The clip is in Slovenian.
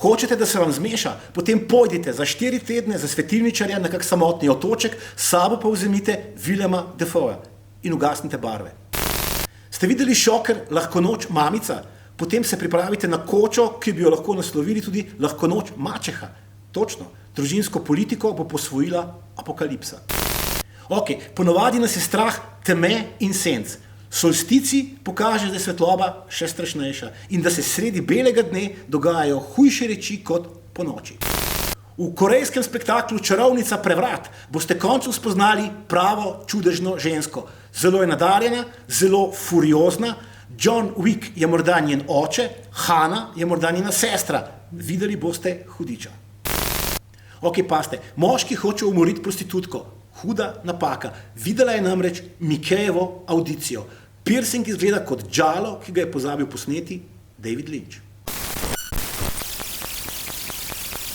Hočete, da se vam zmeša? Potem pojdite za 4 tedne za svetilničarja na kak samotni otoček, s sabo pa vzemite Willema Dafoeja in ugasnite barve. Ste videli Šoker Lahko noč mamica? Potem se pripravite na kočo, ki bi jo lahko naslovili tudi Lahko noč mačeha. Točno, družinsko politiko bo posvojila apokalipsa. Ok, ponovadi nas je strah teme in senc. Solstici pokaže, da je svetloba še strašnejša in da se sredi belega dne dogajajo hujše reči kot po noči. V korejskem spektaklu Čarovnica prevrat boste končno spoznali pravo čudežno žensko. Zelo je nadarjena, zelo furiozna, John Wick je morda njen oče, Hana je morda njena sestra. Videli boste hudiča. Ok, paste, moški hoče umoriti prostitutko. Huda napaka. Videla je namreč Mikejevo audicijo. Piercing izgleda kot džalo, ki ga je pozabil posneti David Lynch.